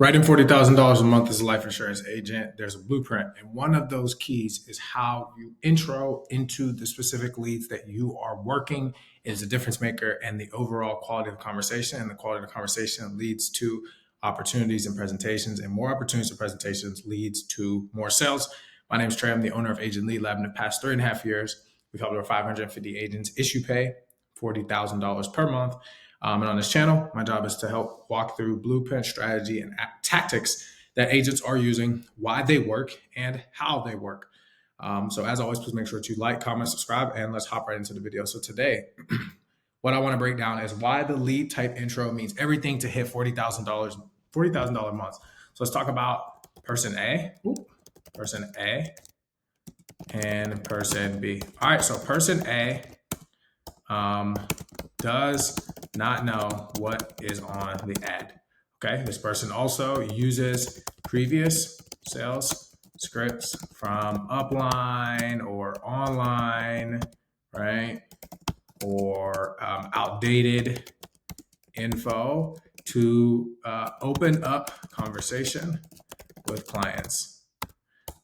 Writing $40,000 a month as a life insurance agent, there's a blueprint. And one of those keys is how you intro into the specific leads that you are working is a difference maker and the overall quality of the conversation. And the quality of the conversation leads to opportunities and presentations, and more opportunities and presentations leads to more sales. My name is Trey. I'm the owner of Agent Lead Lab. In the past 3.5 years, we've helped over 550 agents issue pay $40,000 per month. And on this channel, my job is to help walk through blueprint strategy and tactics that agents are using, why they work, and how they work. So as always, please make sure to like, comment, subscribe, and let's hop right into the video. So today, what I want to break down is why the lead type intro means everything to hit $40,000 a month. So let's talk about person A, and person B. All right, so person A does not know what is on the ad. Okay, this person also uses previous sales scripts from upline or online, right? Or outdated info to open up conversation with clients.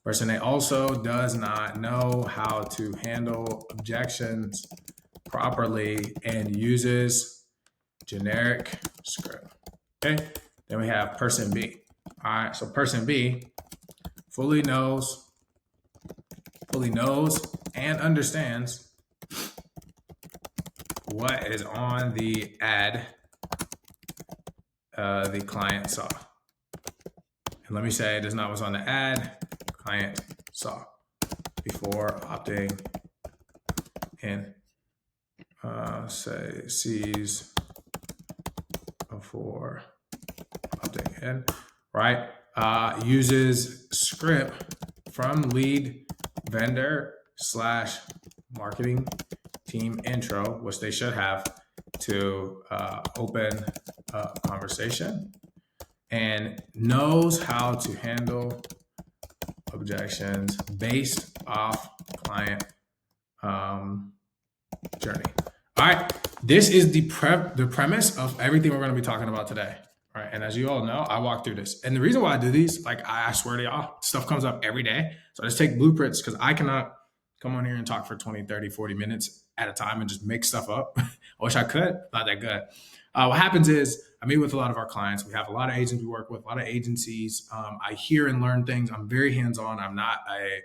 Person A also does not know how to handle objections properly and uses generic script. Okay, then we have person B. All right, so person B fully knows and understands what is on the ad the client saw. And let me say, it is not what's on the ad client saw before opting in. Say sees before opting in, right? Uses script from lead vendor / marketing team intro, which they should have, to open a conversation, and knows how to handle objections based off client journey. All right, this is the premise of everything we're going to be talking about today. All right, and as you all know, I walk through this. And the reason why I do these, like I swear to y'all, stuff comes up every day. So I just take blueprints because I cannot come on here and talk for 20, 30, 40 minutes at a time and just make stuff up. I wish I could, not that good. What happens is I meet with a lot of our clients. We have a lot of agents we work with, a lot of agencies. I hear and learn things. I'm very hands-on. I'm not a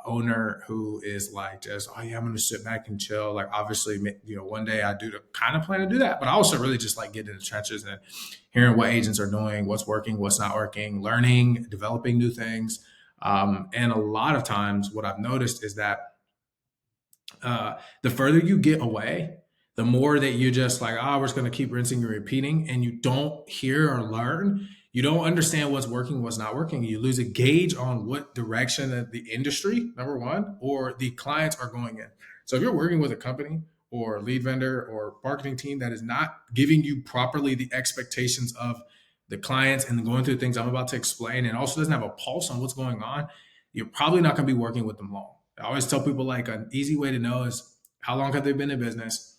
owner who is like just, oh yeah, I'm going to sit back and chill. Like obviously, one day I do kind of plan to do that, but I also really just like get in the trenches and hearing what agents are doing, what's working, what's not working, learning, developing new things. And a lot of times what I've noticed is that the further you get away, the more that you just like, we're just going to keep rinsing and repeating, and you don't hear or learn. You don't understand what's working, what's not working. You lose a gauge on what direction of the industry, number one, or the clients are going in. So if you're working with a company or a lead vendor or marketing team that is not giving you properly the expectations of the clients and going through things I'm about to explain, and also doesn't have a pulse on what's going on, you're probably not going to be working with them long. I always tell people like an easy way to know is how long have they been in business?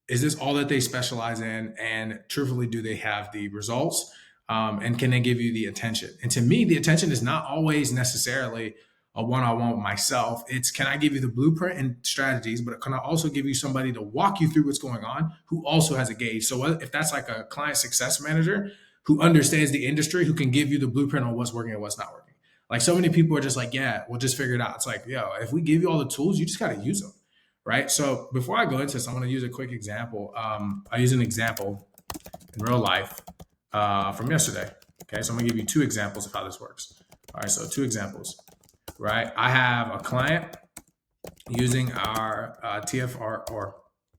Is this all that they specialize in? And truthfully, do they have the results? And can they give you the attention? And to me, the attention is not always necessarily a one-on-one with myself. It's, can I give you the blueprint and strategies, but can I also give you somebody to walk you through what's going on who also has a gauge? So if that's like a client success manager who understands the industry, who can give you the blueprint on what's working and what's not working. Like so many people are just like, yeah, we'll just figure it out. It's like, if we give you all the tools, you just got to use them. Right. So before I go into this, I'm going to use a quick example. I use an example in real life from yesterday. Okay. So I'm going to give you 2 examples of how this works. All right. So 2 examples, right? I have a client using our TFR or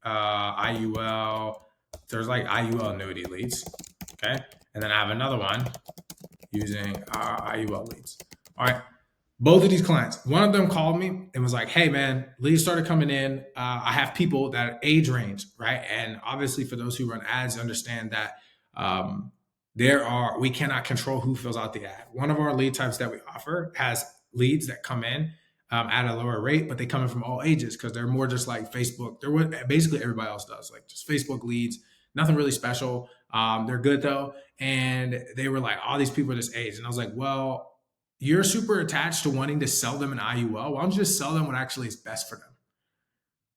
IUL. There's like IUL annuity leads. Okay. And then I have another one using our IUL leads. All right. Both of these clients, one of them called me and was like, hey man, leads started coming in. I have people that age range, right? And obviously for those who run ads, understand that we cannot control who fills out the ad. One of our lead types that we offer has leads that come in at a lower rate, but they come in from all ages because they're more just like Facebook. They're what basically everybody else does, like just Facebook leads, nothing really special. They're good though. And they were like, all these people are this age. And I was like, well, you're super attached to wanting to sell them an IUL. Why don't you just sell them what actually is best for them?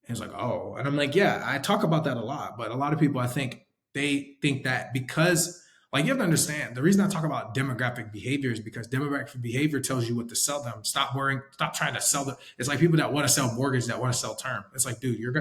And he's like, oh. And I'm like, yeah, I talk about that a lot. But a lot of people, I think, they think that because, like, you have to understand the reason I talk about demographic behavior is because demographic behavior tells you what to sell them. Stop worrying, stop trying to sell them. It's like people that want to sell mortgage, that want to sell term. It's like, dude, you're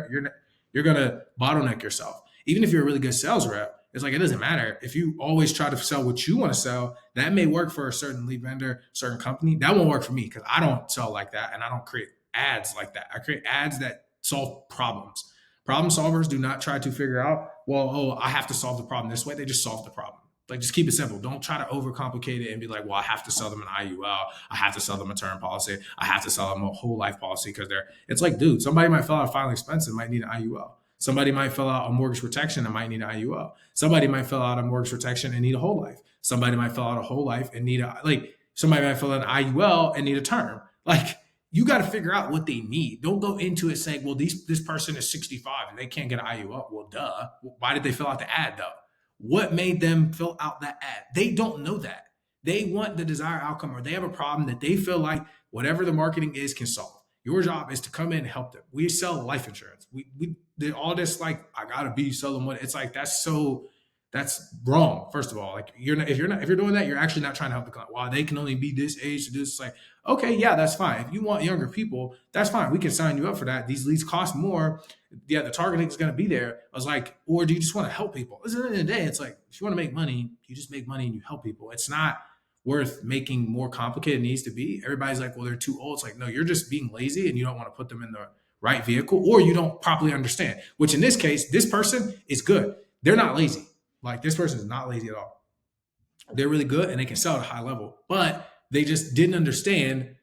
gonna bottleneck yourself. Even if you're a really good sales rep, it's like it doesn't matter. If you always try to sell what you want to sell, that may work for a certain lead vendor, certain company. That won't work for me because I don't sell like that and I don't create ads like that. I create ads that solve problems. Problem solvers do not try to figure out, well, oh, I have to solve the problem this way. They just solve the problem. Like, just keep it simple. Don't try to overcomplicate it and be like, well, I have to sell them an IUL. I have to sell them a term policy. I have to sell them a whole life policy because it's like, dude, somebody might fill out a final expense and might need an IUL. Somebody might fill out a mortgage protection and might need an IUL. Somebody might fill out a mortgage protection and need a whole life. Somebody might fill out a whole life and need somebody might fill out an IUL and need a term. Like, you got to figure out what they need. Don't go into it saying, well, this person is 65 and they can't get an IUL. Well, duh. Why did they fill out the ad though? What made them fill out that ad? They don't know that. They want the desired outcome, or they have a problem that they feel like whatever the marketing is can solve. Your job is to come in and help them. We sell life insurance. We did all this like, I gotta be selling what it's like. That's wrong. First of all, like if you're doing that, you're actually not trying to help the client. Wow, they can only be this age to do this. It's like, okay, yeah, that's fine. If you want younger people, that's fine. We can sign you up for that. These leads cost more. Yeah, the targeting is going to be there. I was like, or do you just want to help people? At the end of the day, it's like, if you want to make money, you just make money and you help people. It's not worth making more complicated than it needs to be. Everybody's like, well, they're too old. It's like, no, you're just being lazy and you don't want to put them in the right vehicle, or you don't properly understand, which in this case, this person is good. They're not lazy. Like, this person is not lazy at all. They're really good and they can sell at a high level, but they just didn't understand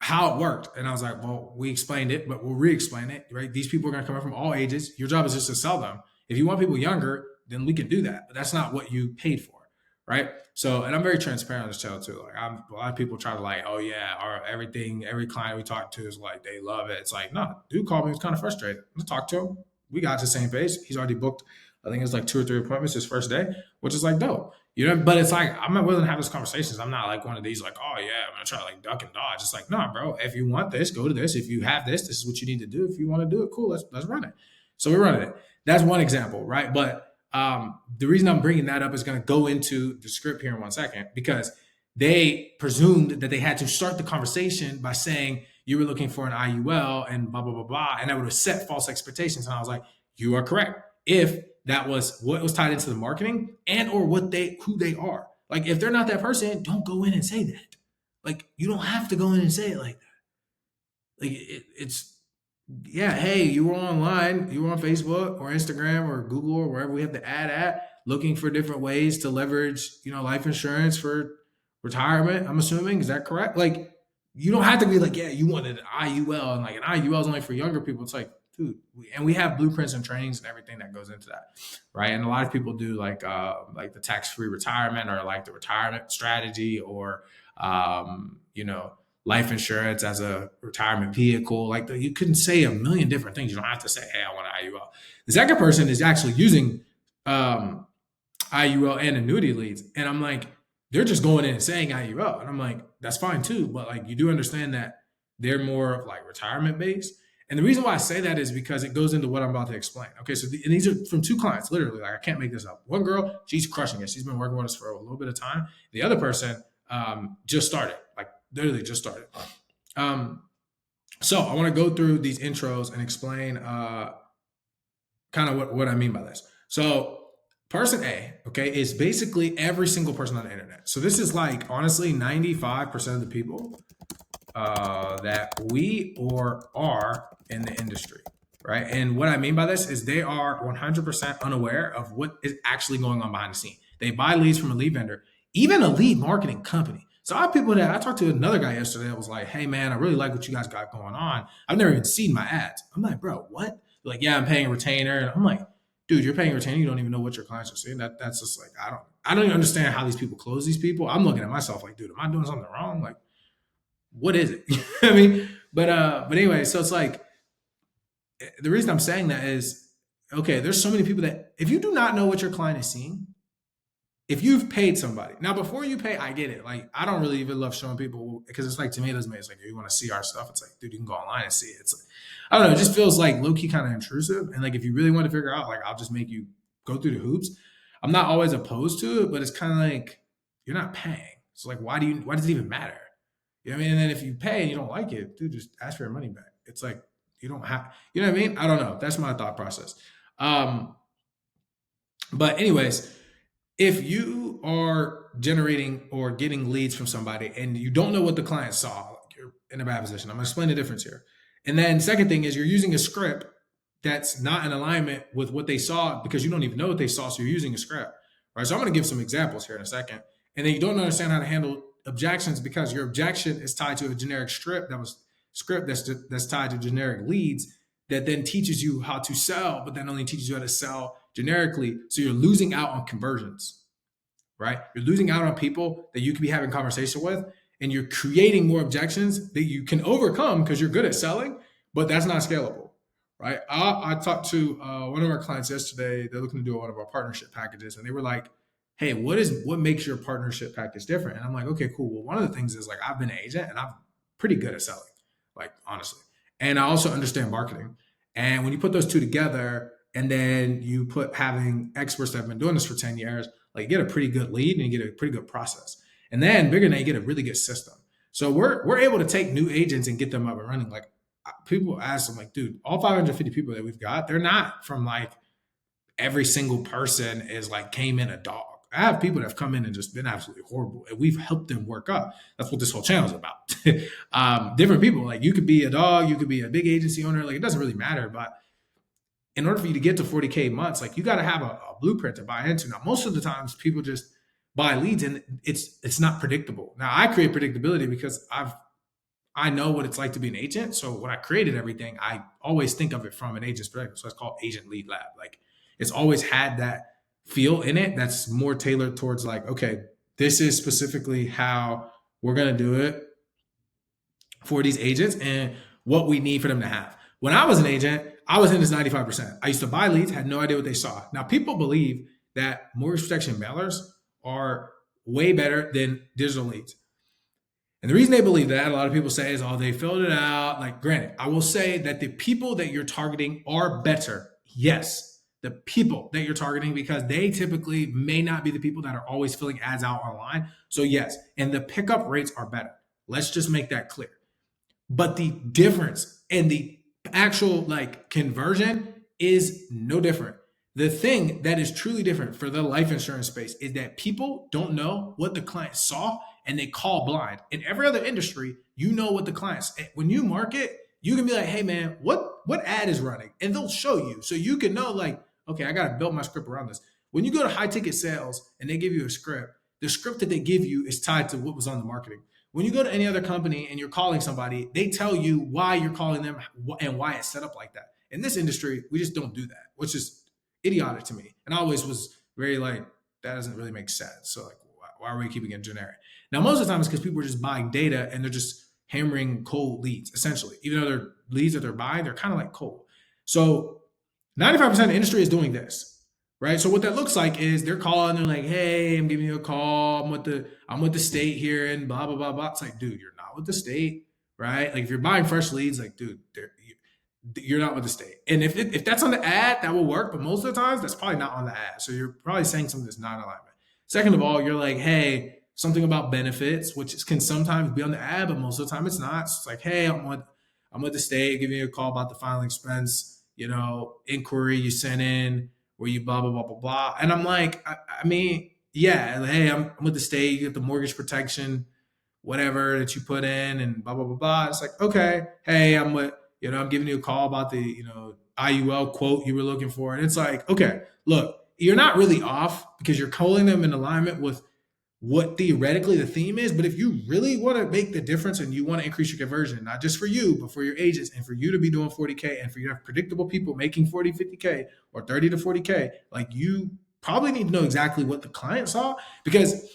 how it worked. And I was like, well, we explained it, but we'll re-explain it, right? These people are going to come in from all ages. Your job is just to sell them. If you want people younger, then we can do that, but that's not what you paid for, right? So, and I'm very transparent on this channel too. Like, a lot of people try to like, oh yeah, or every client we talk to is like, they love it. It's like, no, dude called me, was kind of frustrated. Let's talk to him. We got to the same page. He's already booked, I think it's like 2 or 3 appointments his first day, which is like dope. You know, but it's like, I'm not willing to have those conversations. I'm not like one of these like, oh yeah, I'm gonna try to like duck and dodge. It's like, no, bro, if you want this, go to this. If you have this is what you need to do. If you want to do it, cool, let's run it. So we're running it. That's one example, right? But the reason I'm bringing that up is going to go into the script here in 1 second, because they presumed that they had to start the conversation by saying you were looking for an IUL and blah, blah, blah, blah. And that would have set false expectations. And I was like, you are correct. If that was what was tied into the marketing and or who they are. Like, if they're not that person, don't go in and say that. Like, you don't have to go in and say it like that. Like, it's yeah, hey, you were online, you were on Facebook or Instagram or Google or wherever we have the ad at, looking for different ways to leverage, life insurance for retirement, I'm assuming. Is that correct? Like, you don't have to be like, yeah, you wanted an IUL, and like an IUL is only for younger people. It's like, dude, and we have blueprints and trainings and everything that goes into that, right? And a lot of people do like the tax-free retirement, or like the retirement strategy, or life insurance as a retirement vehicle. Like, you couldn't say a million different things. You don't have to say, hey, I want an IUL. The second person is actually using IUL and annuity leads, and I'm like, they're just going in and saying IUL, and I'm like, that's fine too, but like, you do understand that they're more of like retirement based. And the reason why I say that is because it goes into what I'm about to explain. Okay, so and these are from 2 clients, literally. Like, I can't make this up. One girl, she's crushing it. She's been working with us for a little bit of time. The other person just started, like literally just started. So I want to go through these intros and explain kind of what I mean by this. So person A, okay, is basically every single person on the internet. So this is like, honestly, 95% of the people that we or are in the industry, right? And what I mean by this is they are 100% unaware of what is actually going on behind the scene. They buy leads from a lead vendor, even a lead marketing company. So I have people that I talked to another guy yesterday that was like, hey man, I really like what you guys got going on. I've never even seen my ads. I'm like, bro, what? They're like, yeah, I'm paying a retainer. And I'm like, dude, you're paying a retainer. You don't even know what your clients are seeing. That's just like, I don't even understand how these people close these people. I'm looking at myself like, dude, am I doing something wrong? Like, what is it? I mean, but anyway, so it's like, the reason I'm saying that is, okay, there's so many people that if you do not know what your client is seeing, if you've paid somebody now before you pay, I get it. Like I don't really even love showing people because it's like tomatoes made. It's like you want to see our stuff. It's like, dude, you can go online and see it. It's like, I don't know. It just feels like low key kind of intrusive. And like if you really want to figure out, like I'll just make you go through the hoops. I'm not always opposed to it, but it's kind of like you're not paying. So like, why does it even matter? You know what I mean? And then if you pay and you don't like it, dude, just ask for your money back. It's like you don't have, you know what I mean? I don't know. That's my thought process. Um, but anyways, if you are generating or getting leads from somebody and you don't know what the client saw, like you're in a bad position. I'm gonna explain the difference here. And then second thing is you're using a script that's not in alignment with what they saw because you don't even know what they saw. So you're using a script, right? So I'm gonna give some examples here in a second. And then you don't understand how to handle objections because your objection is tied to a generic script that's tied to generic leads that then teaches you how to sell, but then only teaches you how to sell generically. So you're losing out on conversions, right? You're losing out on people that you could be having conversation with, and you're creating more objections that you can overcome because you're good at selling, but that's not scalable, right? I talked to one of our clients yesterday. They're looking to do one of our partnership packages, and they were like, hey, what makes your partnership package different? And I'm like, okay, cool. Well, one of the things is like I've been an agent and I'm pretty good at selling, like honestly. And I also understand marketing. And when you put those two together and then you put having experts that have been doing this for 10 years, like you get a pretty good lead and you get a pretty good process. And then bigger than that, you get a really good system. So we're able to take new agents and get them up and running. Like people ask them like, dude, all 550 people that we've got, they're not from like every single person is like came in a dog. I have people that have come in and just been absolutely horrible, and we've helped them work up. That's what this whole channel is about. Different people, like you could be a dog, you could be a big agency owner, like it doesn't really matter. But in order for you to get to 40K months, like you got to have a blueprint to buy into. Now, most of the times people just buy leads and it's not predictable. Now I create predictability because I know what it's like to be an agent. So when I created everything, I always think of it from an agent's perspective. So it's called Agent Lead Lab. Like it's always had that feel in it that's more tailored towards like, okay, this is specifically how we're going to do it for these agents and what we need for them to have. When I was an agent, I was in this 95%. I used to buy leads, had no idea what they saw. Now people believe that mortgage protection mailers are way better than digital leads. And the reason they believe that, a lot of people say is, oh, they filled it out. Like granted, I will say that the people that you're targeting are better. Yes. The people that you're targeting, because they typically may not be the people that are always filling ads out online. So yes, and the pickup rates are better. Let's just make that clear. But the difference in the actual like conversion is no different. The thing that is truly different for the life insurance space is that people don't know what the client saw and they call blind. In every other industry, you know what the clients, when you market, you can be like, hey man, what ad is running? And they'll show you. So you can know like, okay, I got to build my script around this. When you go to high ticket sales and they give you a script, the script that they give you is tied to what was on the marketing. When you go to any other company and you're calling somebody, they tell you why you're calling them and why it's set up like that. In this industry, we just don't do that, which is idiotic to me. And I always was very like, that doesn't really make sense. So like, why are we keeping it generic? Now, most of the time it's because people are just buying data and they're just hammering cold leads, essentially. Even though they're leads that they're buying, they're kind of like cold. So 95% of the industry is doing this, right? So what that looks like is they're calling, they're like, hey, I'm giving you a call. I'm with the state here and blah, blah, blah, blah. It's like, dude, you're not with the state, right? Like if you're buying fresh leads, like, dude, you're not with the state. And if that's on the ad, that will work. But most of the times that's probably not on the ad. So you're probably saying something that's not in alignment. Second of all, you're like, hey, something about benefits, which can sometimes be on the ad, but most of the time it's not. So it's like, hey, I'm with the state, giving you a call about the final expense, inquiry you sent in where you blah, blah, blah, blah, blah. And I'm like, I mean, yeah, hey, I'm with the state, you get the mortgage protection, whatever that you put in and blah, blah, blah, blah. It's like, okay, hey, I'm giving you a call about the, IUL quote you were looking for. And it's like, okay, look, you're not really off because you're calling them in alignment with what theoretically the theme is. But if you really want to make the difference and you want to increase your conversion, not just for you, but for your agents and for you to be doing 40K and for you to have predictable people making 40, 50K or 30 to 40K, like you probably need to know exactly what the client saw. Because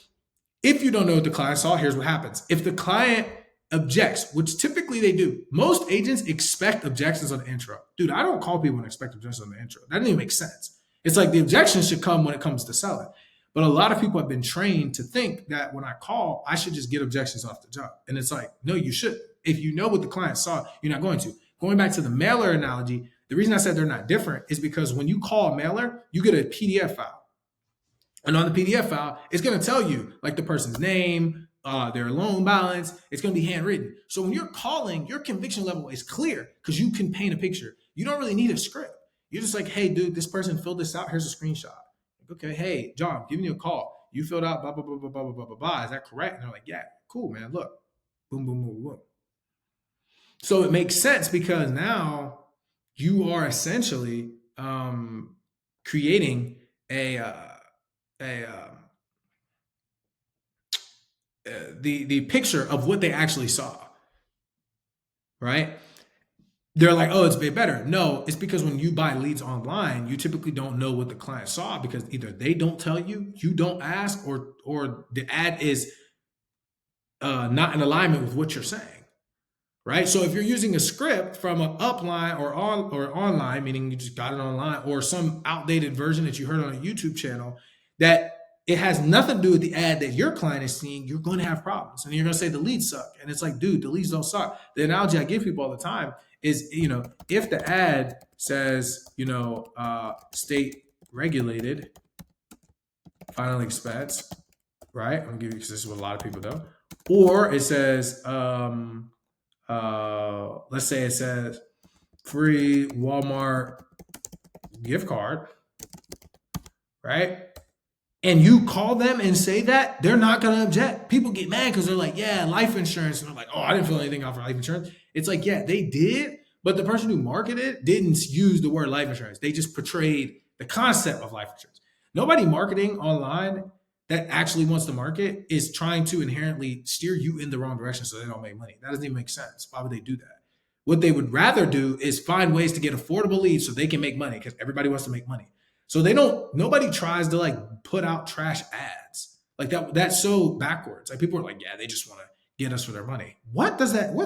if you don't know what the client saw, here's what happens. If the client objects, which typically they do, most agents expect objections on the intro. Dude, I don't call people and expect objections on the intro. That doesn't even make sense. It's like the objections should come when it comes to selling. But a lot of people have been trained to think that when I call, I should just get objections off the jump. And it's like, no, you should. If you know what the client saw, you're not going to. Going back to the mailer analogy, the reason I said they're not different is because when you call a mailer, you get a PDF file. And on the PDF file, it's going to tell you like the person's name, their loan balance. It's going to be handwritten. So when you're calling, your conviction level is clear because you can paint a picture. You don't really need a script. You're just like, hey, dude, this person filled this out. Here's a screenshot. Like, okay, hey, John, I'm giving you a call. You filled out blah, blah, blah, blah, blah, blah, blah, blah. Is that correct? And they're like, yeah, cool, man. Look, boom, boom, boom, boom. So it makes sense because now you are essentially creating the picture of what they actually saw, right? They're like, oh, it's a bit better. No, it's because when you buy leads online, you typically don't know what the client saw because either they don't tell you, you don't ask, or the ad is not in alignment with what you're saying. Right. So if you're using a script from an upline or online, meaning you just got it online, or some outdated version that you heard on a YouTube channel, that it has nothing to do with the ad that your client is seeing, you're going to have problems. And you're going to say the leads suck. And it's like, dude, the leads don't suck. The analogy I give people all the time is, if the ad says, state regulated final expense, right? I'm going to give you, because this is what a lot of people do. Or it says, let's say it says free Walmart gift card, right? And you call them and say that, they're not going to object. People get mad because they're like, yeah, life insurance. And they're like, oh, I didn't fill anything out for life insurance. It's like, yeah, they did. But the person who marketed didn't use the word life insurance. They just portrayed the concept of life insurance. Nobody marketing online that actually wants to market is trying to inherently steer you in the wrong direction so they don't make money. That doesn't even make sense. Why would they do that? What they would rather do is find ways to get affordable leads so they can make money because everybody wants to make money. So nobody tries to like put out trash ads like that. That's so backwards. Like people are like, yeah, they just want to get us for their money. What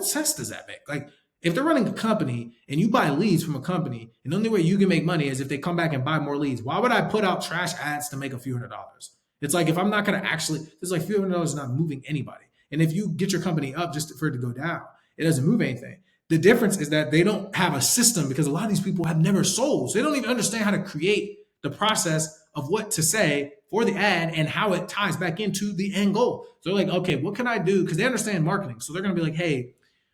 sense does that make? Like if they're running a company and you buy leads from a company and the only way you can make money is if they come back and buy more leads, why would I put out trash ads to make a few $100s? It's like if I'm not going to actually, it's like $100 is not moving anybody. And if you get your company up just for it to go down, it doesn't move anything. The difference is that they don't have a system because a lot of these people have never sold. So they don't even understand how to create the process of what to say for the ad and how it ties back into the end goal. So they're like, okay, what can I do? Because they understand marketing. So they're going to be like, hey,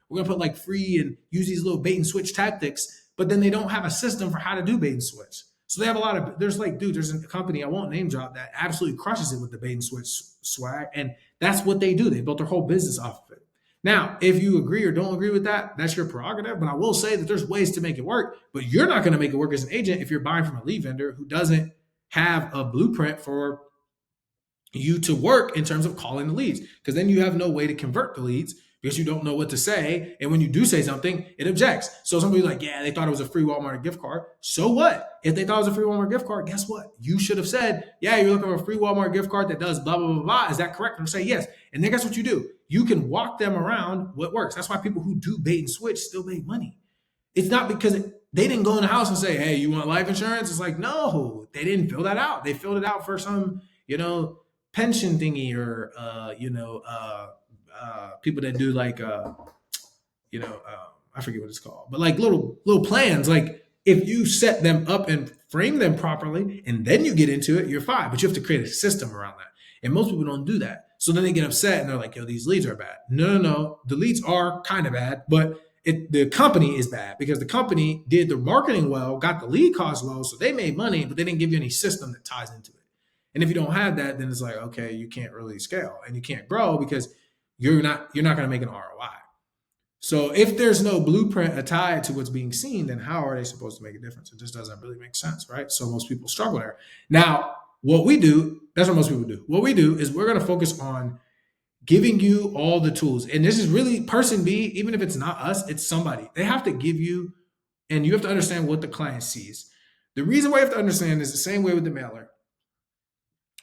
we're going to put like free and use these little bait and switch tactics, but then they don't have a system for how to do bait and switch. So they have a lot of, there's a company, I won't name drop, that absolutely crushes it with the bait and switch swag. And that's what they do. They built their whole business off of it. Now, if you agree or don't agree with that, that's your prerogative. But I will say that there's ways to make it work, but you're not going to make it work as an agent if you're buying from a lead vendor who doesn't have a blueprint for you to work in terms of calling the leads, because then you have no way to convert the leads because you don't know what to say. And when you do say something, it objects. So somebody's like, yeah, they thought it was a free Walmart gift card. So what? If they thought it was a free Walmart gift card, guess what? You should have said, yeah, you're looking for a free Walmart gift card that does blah, blah, blah, blah. Is that correct? And say yes. And then guess what you do? You can walk them around what works. That's why people who do bait and switch still make money. It's not because they didn't go in the house and say, hey, you want life insurance? It's like, no, they didn't fill that out. They filled it out for some, pension thingy or, people that do like, I forget what it's called, but like little plans. Like if you set them up and frame them properly and then you get into it, you're fine. But you have to create a system around that. And most people don't do that. So then they get upset and they're like, yo, these leads are bad. No. The leads are kind of bad, but the company is bad because the company did the marketing well, got the lead cost low. So they made money, but they didn't give you any system that ties into it. And if you don't have that, then it's like, okay, you can't really scale and you can't grow because you're not going to make an ROI. So if there's no blueprint tied to what's being seen, then how are they supposed to make a difference? It just doesn't really make sense, right? So most people struggle there. Now, what we do, that's what most people do. What we do is we're going to focus on giving you all the tools. And this is really person B, even if it's not us, it's somebody. They have to give you, and you have to understand what the client sees. The reason why you have to understand is the same way with the mailer.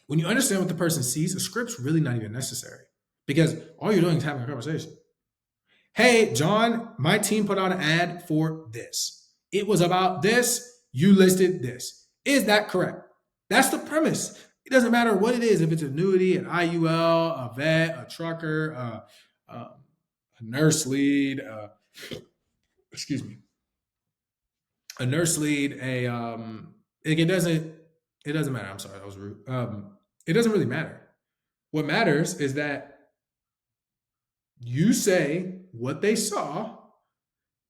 When you understand what the person sees, a script's really not even necessary because all you're doing is having a conversation. Hey, John, my team put out an ad for this. It was about this. You listed this. Is that correct? That's the premise. It doesn't matter what it is, if it's annuity, an IUL, a vet, a trucker, a nurse lead, excuse me, a nurse lead, it doesn't matter. I'm sorry, that was rude. It doesn't really matter. What matters is that you say what they saw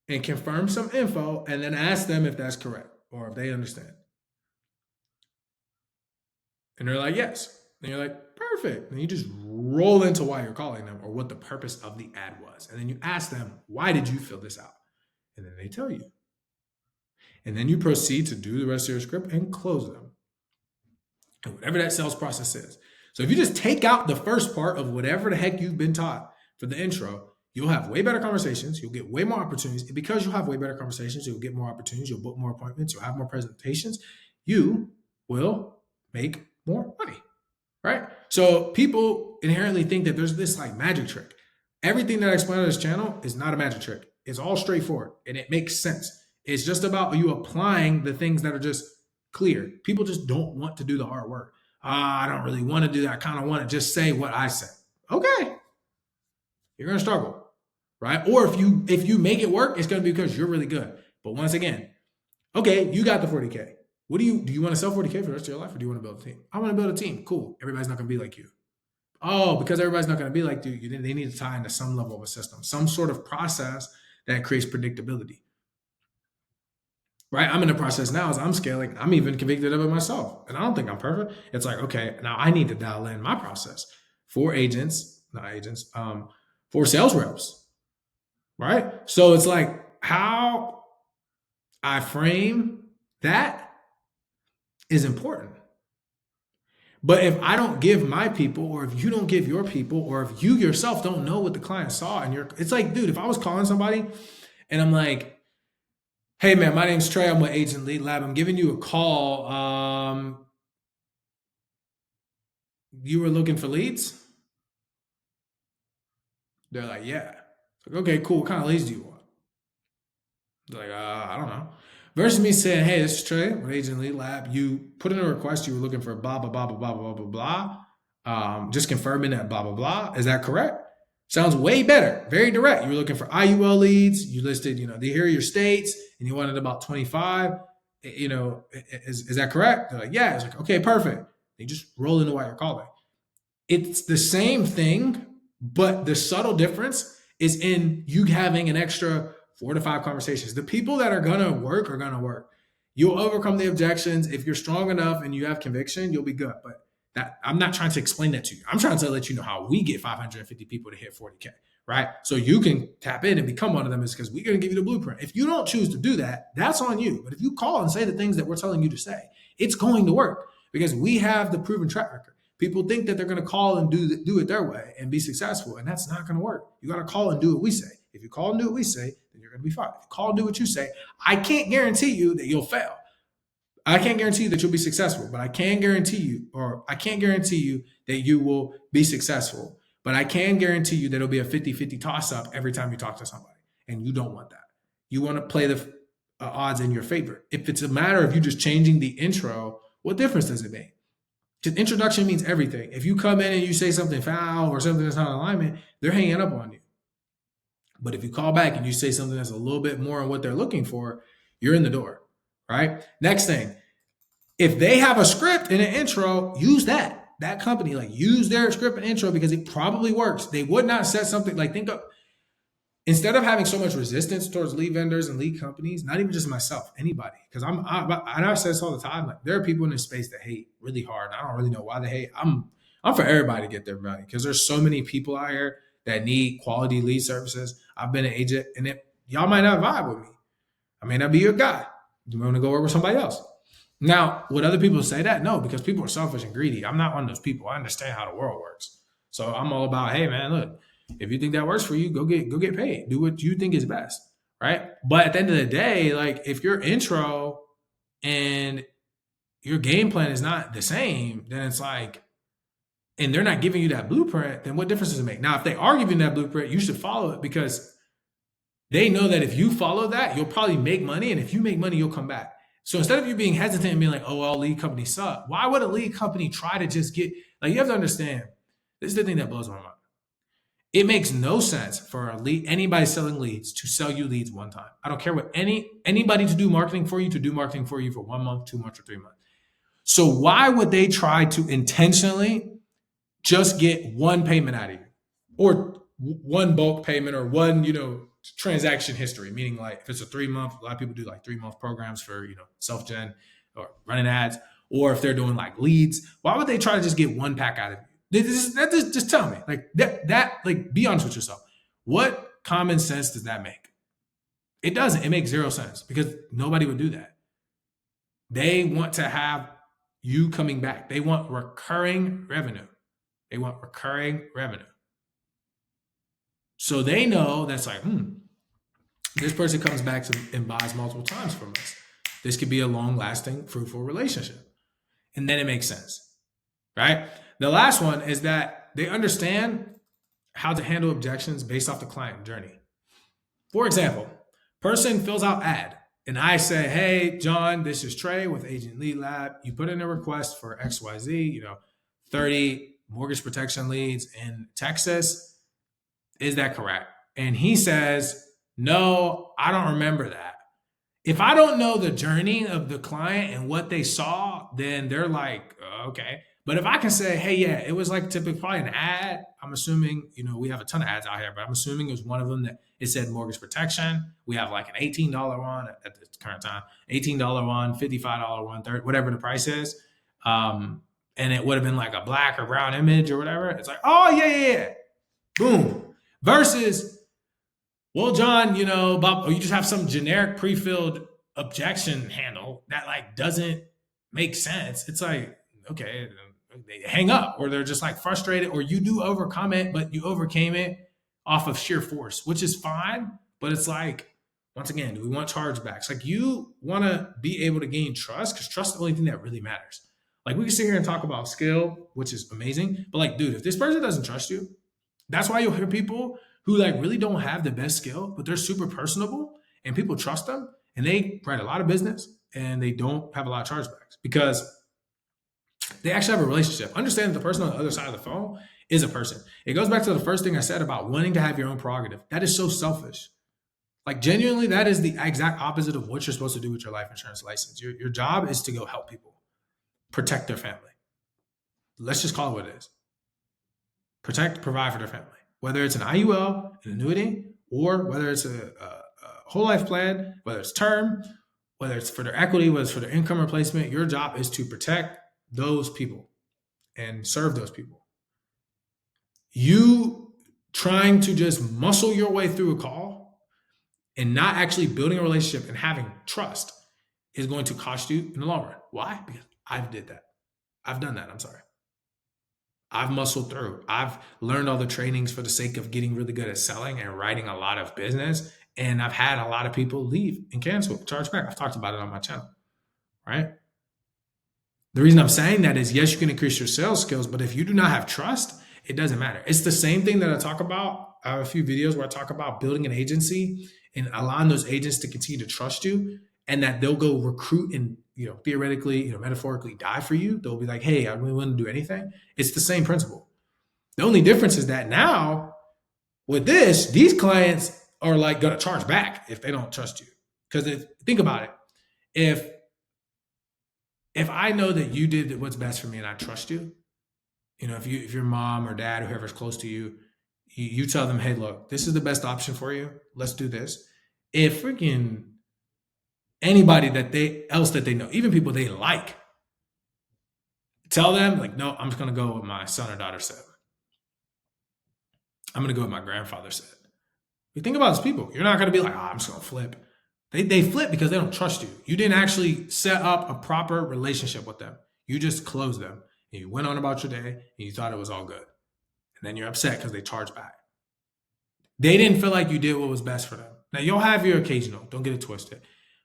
and confirm some info and then ask them if that's correct or if they understand. And they're like, yes. And you're like, perfect. And you just roll into why you're calling them or what the purpose of the ad was. And then you ask them, why did you fill this out? And then they tell you. And then you proceed to do the rest of your script and close them. And whatever that sales process is. So if you just take out the first part of whatever the heck you've been taught for the intro, you'll have way better conversations. You'll get way more opportunities. And because you'll have way better conversations, you'll get more opportunities. You'll book more appointments. You'll have more presentations. You will make more money, right? So people inherently think that there's this like magic trick. Everything that I explain on this channel is not a magic trick. It's all straightforward and it makes sense. It's just about you applying the things that are just clear. People just don't want to do the hard work. I don't really want to do that. I kind of want to just say what I said. Okay. You're going to struggle, right? Or if you make it work, it's going to be because you're really good. But once again, okay, you got the 40K. Do you want to sell 40K for the rest of your life or do you want to build a team? I want to build a team. Cool. Everybody's not going to be like you. Oh, because everybody's not going to be like you, they need to tie into some level of a system, some sort of process that creates predictability. Right? I'm in the process now as I'm scaling. I'm even convicted of it myself. And I don't think I'm perfect. It's like, okay, now I need to dial in my process for for sales reps. Right? So it's like how I frame that is important. But if I don't give my people, or if you don't give your people, or if you yourself don't know what the client saw, it's like, dude, if I was calling somebody and I'm like, hey man, my name's Trey, I'm with Agent Lead Lab, I'm giving you a call. You were looking for leads? They're like, yeah. Like, okay, cool. What kind of leads do you want? They're like, I don't know. Versus me saying, hey, this is Trey with Agent Lead Lab. You put in a request, you were looking for blah, blah, blah, blah, blah, blah, blah, blah. Just confirming that blah, blah, blah. Is that correct? Sounds way better. Very direct. You were looking for IUL leads. You listed, here are your states, and you wanted about 25. Is that correct? They're like, yeah. It's like, okay, perfect. You just roll into why you're calling. It's the same thing, but the subtle difference is in you having an extra 4 to 5 conversations. The people that are gonna work are gonna work. You'll overcome the objections. If you're strong enough and you have conviction, you'll be good. But that I'm not trying to explain that to you. I'm trying to let you know how we get 550 people to hit 40K, right? So you can tap in and become one of them, is because we're gonna give you the blueprint. If you don't choose to do that, that's on you. But if you call and say the things that we're telling you to say, it's going to work because we have the proven track record. People think that they're going to call and do it their way and be successful, and that's not going to work. You got to call and do what we say. If you call and do what we say, then you're going to be fine. If you call and do what you say, I can't guarantee you that you'll fail. I can't guarantee you that you'll be successful, but I can't guarantee you that you will be successful. But I can guarantee you that it'll be a 50-50 toss-up every time you talk to somebody, and you don't want that. You want to play the odds in your favor. If it's a matter of you just changing the intro, what difference does it make? Just introduction means everything. If you come in and you say something foul or something that's not in alignment, they're hanging up on you. But if you call back and you say something that's a little bit more on what they're looking for, you're in the door, right? Next thing, if they have a script and an intro, use that. That company, use their script and intro because it probably works. They would not set something instead of having so much resistance towards lead vendors and lead companies, not even just myself, anybody, because I say this all the time. There are people in this space that hate really hard. And I don't really know why they hate. I'm for everybody to get their money because there's so many people out here that need quality lead services. I've been an agent, and y'all might not vibe with me. I may not be your guy. You want to go work with somebody else. Now, would other people say that? No, because people are selfish and greedy. I'm not one of those people. I understand how the world works. So I'm all about, hey man, look. If you think that works for you, go get paid. Do what you think is best, right? But at the end of the day, if your intro and your game plan is not the same, then it's and they're not giving you that blueprint, then what difference does it make? Now, if they are giving that blueprint, you should follow it because they know that if you follow that, you'll probably make money. And if you make money, you'll come back. So instead of you being hesitant and being like, oh, well, lead companies suck, why would a lead company try to just get, like, you have to understand, this is the thing that blows my mind. It makes no sense for anybody selling leads to sell you leads one time. I don't care what anybody to do marketing for you for 1 month, 2 months, or 3 months. So why would they try to intentionally just get one payment out of you, or one bulk payment, or one, transaction history? Meaning, like, if it's a 3 month, a lot of people do like 3 month programs for, self-gen or running ads, or if they're doing like leads, why would they try to just get one pack out of you? Just tell me, like, like, be honest with yourself. What common sense does that make? It doesn't. It makes zero sense, because nobody would do that. They want to have you coming back. They want recurring revenue. So they know that's like, this person comes back and buys multiple times from us. This could be a long-lasting, fruitful relationship. And then it makes sense, right? The last one is that they understand how to handle objections based off the client journey. For example, person fills out ad, and I say, hey, John, this is Trey with Agent Lead Lab. You put in a request for XYZ, 30 mortgage protection leads in Texas. Is that correct? And he says, no, I don't remember that. If I don't know the journey of the client and what they saw, then they're like, okay. But if I can say, hey, yeah, it was like typically probably an ad. I'm assuming, we have a ton of ads out here, but I'm assuming it was one of them that it said mortgage protection. We have like an $18 one at the current time, $18 one, $55 one, $30, whatever the price is. And it would have been like a black or brown image or whatever. It's like, oh, yeah. Boom. Versus, well, John, Bob, or you just have some generic pre-filled objection handle that like doesn't make sense. It's like, okay, they hang up, or they're just like frustrated, or you do overcome it, but you overcame it off of sheer force, which is fine. But it's like, once again, do we want chargebacks? Like, you want to be able to gain trust, because trust is the only thing that really matters. Like, we can sit here and talk about skill, which is amazing, but like, dude, if this person doesn't trust you, that's why you'll hear people who like really don't have the best skill, but they're super personable and people trust them, and they write a lot of business and they don't have a lot of chargebacks, because they actually have a relationship. Understand that the person on the other side of the phone is a person. It goes back to the first thing I said about wanting to have your own prerogative. That is so selfish. Like, genuinely, that is the exact opposite of what you're supposed to do with your life insurance license. Your job is to go help people protect their family. Let's just call it what it is. Protect, provide for their family. Whether it's an IUL, an annuity, or whether it's a whole life plan, whether it's term, whether it's for their equity, whether it's for their income replacement, your job is to protect those people and serve those people. You trying to just muscle your way through a call and not actually building a relationship and having trust is going to cost you in the long run. Why? Because I've done that. I'm sorry. I've muscled through. I've learned all the trainings for the sake of getting really good at selling and writing a lot of business. And I've had a lot of people leave and cancel, charge back. I've talked about it on my channel, right? The reason I'm saying that is, yes, you can increase your sales skills, but if you do not have trust, it doesn't matter. It's the same thing that I talk about. I have a few videos where I talk about building an agency and allowing those agents to continue to trust you, and that they'll go recruit and, theoretically, metaphorically die for you. They'll be like, hey, I really want to do anything. It's the same principle. The only difference is that now with this, these clients are like going to charge back if they don't trust you. Because think about it. If I know that you did what's best for me and I trust you, if your mom or dad, whoever's close to you, you tell them, hey, look, this is the best option for you. Let's do this. If freaking anybody that they know, even people they like, tell them like, no, I'm just going to go with my son or daughter said. I'm going to go with my grandfather said. You think about these people. You're not going to be like, I'm just going to flip. They flip because they don't trust you. You didn't actually set up a proper relationship with them. You just closed them and you went on about your day and you thought it was all good. And then you're upset because they charged back. They didn't feel like you did what was best for them. Now, you'll have your occasional, don't get it twisted.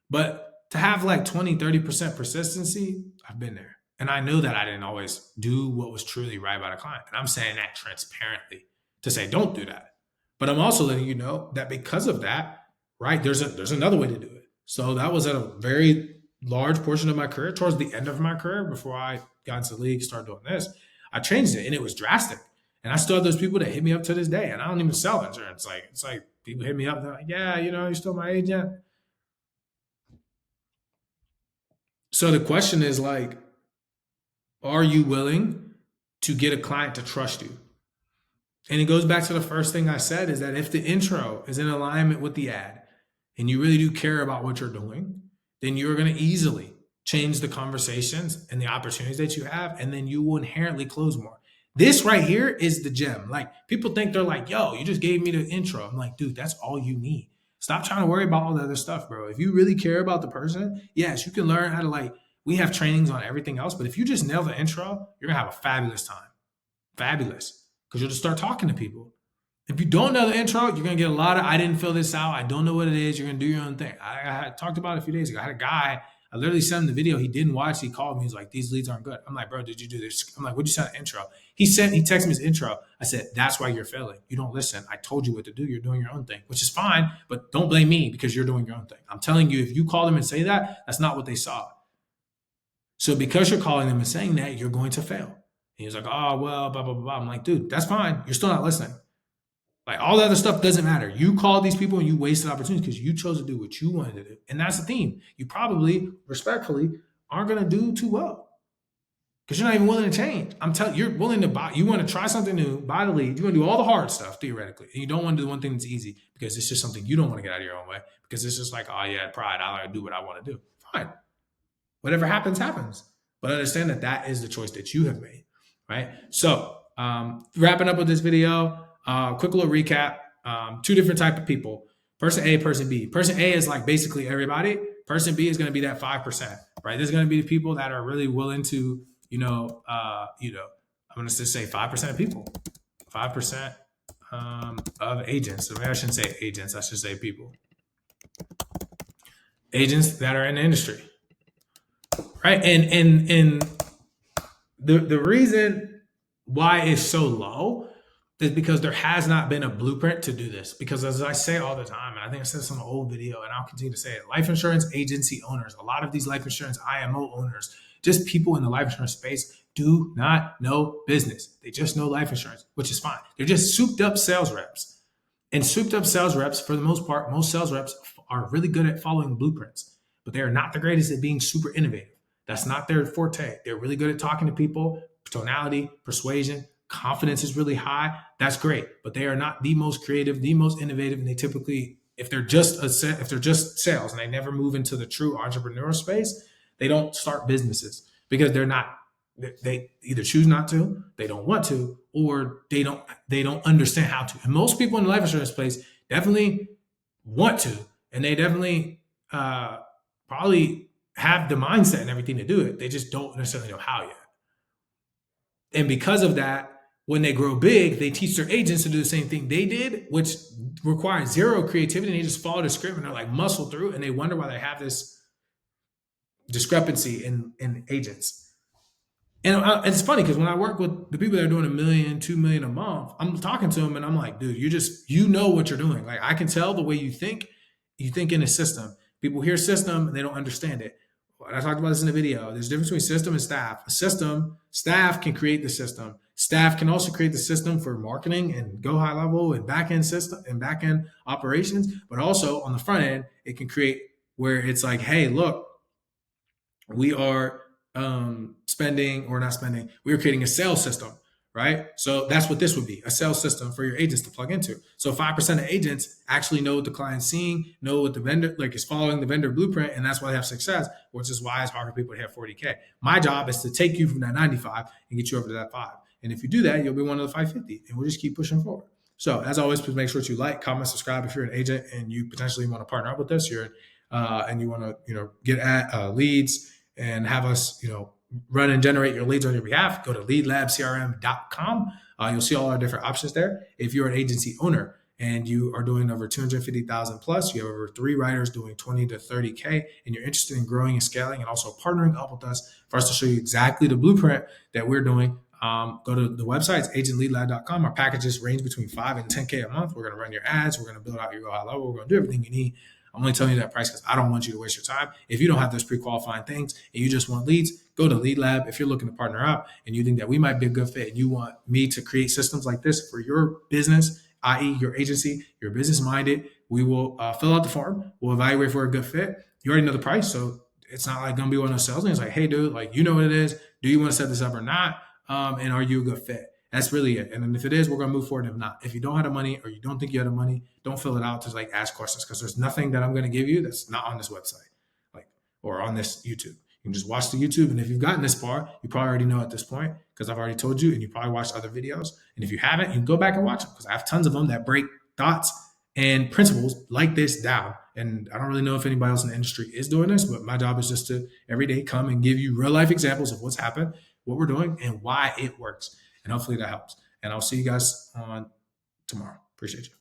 But to have like 20, 30% persistency, I've been there. And I know that I didn't always do what was truly right by the client. And I'm saying that transparently to say, don't do that. But I'm also letting you know that because of that, right, there's another way to do it. So that was at a very large portion of my career, towards the end of my career, before I got into the league, started doing this, I changed it and it was drastic. And I still have those people that hit me up to this day, and I don't even sell insurance. Like it's like people hit me up, they're like, "Yeah, you're still my agent." So the question is like, are you willing to get a client to trust you? And it goes back to the first thing I said, is that if the intro is in alignment with the ad and you really do care about what you're doing, then you're going to easily change the conversations and the opportunities that you have, and then you will inherently close more. This right here is the gem. Like people think they're like, yo, you just gave me the intro. I'm like, dude, that's all you need. Stop trying to worry about all the other stuff, bro. If you really care about the person, yes, you can learn how to we have trainings on everything else, but if you just nail the intro, you're gonna have a fabulous time. Fabulous. Because you'll just start talking to people. If you don't know the intro, you're gonna get a lot of I didn't fill this out. I don't know what it is. You're gonna do your own thing. I talked about it a few days ago. I had a guy, I literally sent him the video. He didn't watch. He called me. He's like, these leads aren't good. I'm like, bro, did you do this? I'm like, what'd you send an intro? He texted me his intro. I said, that's why you're failing. You don't listen. I told you what to do. You're doing your own thing, which is fine, but don't blame me because you're doing your own thing. I'm telling you, if you call them and say that, that's not what they saw. So because you're calling them and saying that, you're going to fail. And he was like, oh, well, blah, blah, blah, blah. I'm like, dude, that's fine. You're still not listening. Like all the other stuff doesn't matter. You called these people and you wasted opportunities because you chose to do what you wanted to do. And that's the theme. You probably, respectfully, aren't going to do too well because you're not even willing to change. I'm telling you, you're willing to buy. You want to try something new, buy the lead. You're going to do all the hard stuff theoretically. And you don't want to do the one thing that's easy because it's just something you don't want to get out of your own way because it's just like, oh yeah, pride. I like to do what I want to do. Fine. Whatever happens, happens. But understand that that is the choice that you have made, right? So wrapping up with this video, quick little recap. Two different type of people: person A, person B. Person A is like basically everybody. Person B is going to be that 5%, right? There's going to be the people that are really willing to, I'm going to just say 5% of people, 5% of agents. So maybe I shouldn't say agents. I should say people. Agents that are in the industry, right? And the reason why it's so low is because there has not been a blueprint to do this. Because as I say all the time, and I think I said this on an old video, and I'll continue to say it, life insurance agency owners, a lot of these life insurance IMO owners, just people in the life insurance space do not know business. They just know life insurance, which is fine. They're just souped up sales reps. And souped up sales reps, for the most part, most sales reps are really good at following blueprints, but they are not the greatest at being super innovative. That's not their forte. They're really good at talking to people, tonality, persuasion, confidence is really high. That's great, but they are not the most creative, the most innovative, and they typically, if they're just sales and they never move into the true entrepreneurial space, they don't start businesses because they either choose not to, they don't want to, or they don't understand how to. And most people in the life insurance space definitely want to, and they definitely probably have the mindset and everything to do it. They just don't necessarily know how yet. And because of that, when they grow big, they teach their agents to do the same thing they did, which requires zero creativity. And they just follow the script and they're like muscle through, and they wonder why they have this discrepancy in agents. And it's funny because when I work with the people that are doing $1 million, $2 million a month, I'm talking to them and I'm like, dude, you know what you're doing. Like I can tell the way you think in a system. People hear system and they don't understand it. I talked about this in the video. There's a difference between system and staff. A system, staff can create the system. Staff can also create the system for marketing and go high level and back end system and back end operations. But also on the front end, it can create where it's like, hey, look, we are we are creating a sales system, right? So that's what this would be, a sales system for your agents to plug into. So 5% of agents actually know what the client's seeing, know what the vendor, is following the vendor blueprint, and that's why they have success, which is why it's hard for people to have 40K. My job is to take you from that 95 and get you over to that 5. And if you do that, you'll be one of the 550, and we'll just keep pushing forward. So as always, please make sure that you like, comment, subscribe if you're an agent and you potentially want to partner up with us. And you want to, get at leads and have us, run and generate your leads on your behalf. Go to leadlabcrm.com. You'll see all our different options there. If you're an agency owner and you are doing over 250,000 plus, you have over 3 writers doing 20 to 30K, and you're interested in growing and scaling and also partnering up with us for us to show you exactly the blueprint that we're doing, go to the website, it's agentleadlab.com. Our packages range between 5 and 10K a month. We're going to run your ads. We're going to build out your go high level. We're going to do everything you need I'm only telling you that price because I don't want you to waste your time. If you don't have those pre-qualifying things and you just want leads, go to Lead Lab. If you're looking to partner up and you think that we might be a good fit and you want me to create systems like this for your business, i.e. your agency, you're business minded, we will fill out the form. We'll evaluate for a good fit. You already know the price. So it's not like going to be one of those salesmen. It's like, hey, dude, like, you know what it is. Do you want to set this up or not? And are you a good fit? That's really it. And then if it is, we're going to move forward. If not, if you don't have the money or you don't think you have the money, don't fill it out. Just like ask questions because there's nothing that I'm going to give you that's not on this website, like, or on this YouTube. You can just watch the YouTube. And if you've gotten this far, you probably already know at this point because I've already told you and you probably watched other videos. And if you haven't, you can go back and watch them because I have tons of them that break thoughts and principles like this down. And I don't really know if anybody else in the industry is doing this, but my job is just to every day come and give you real life examples of what's happened, what we're doing, and why it works. And hopefully that helps. And I'll see you guys on tomorrow. Appreciate you.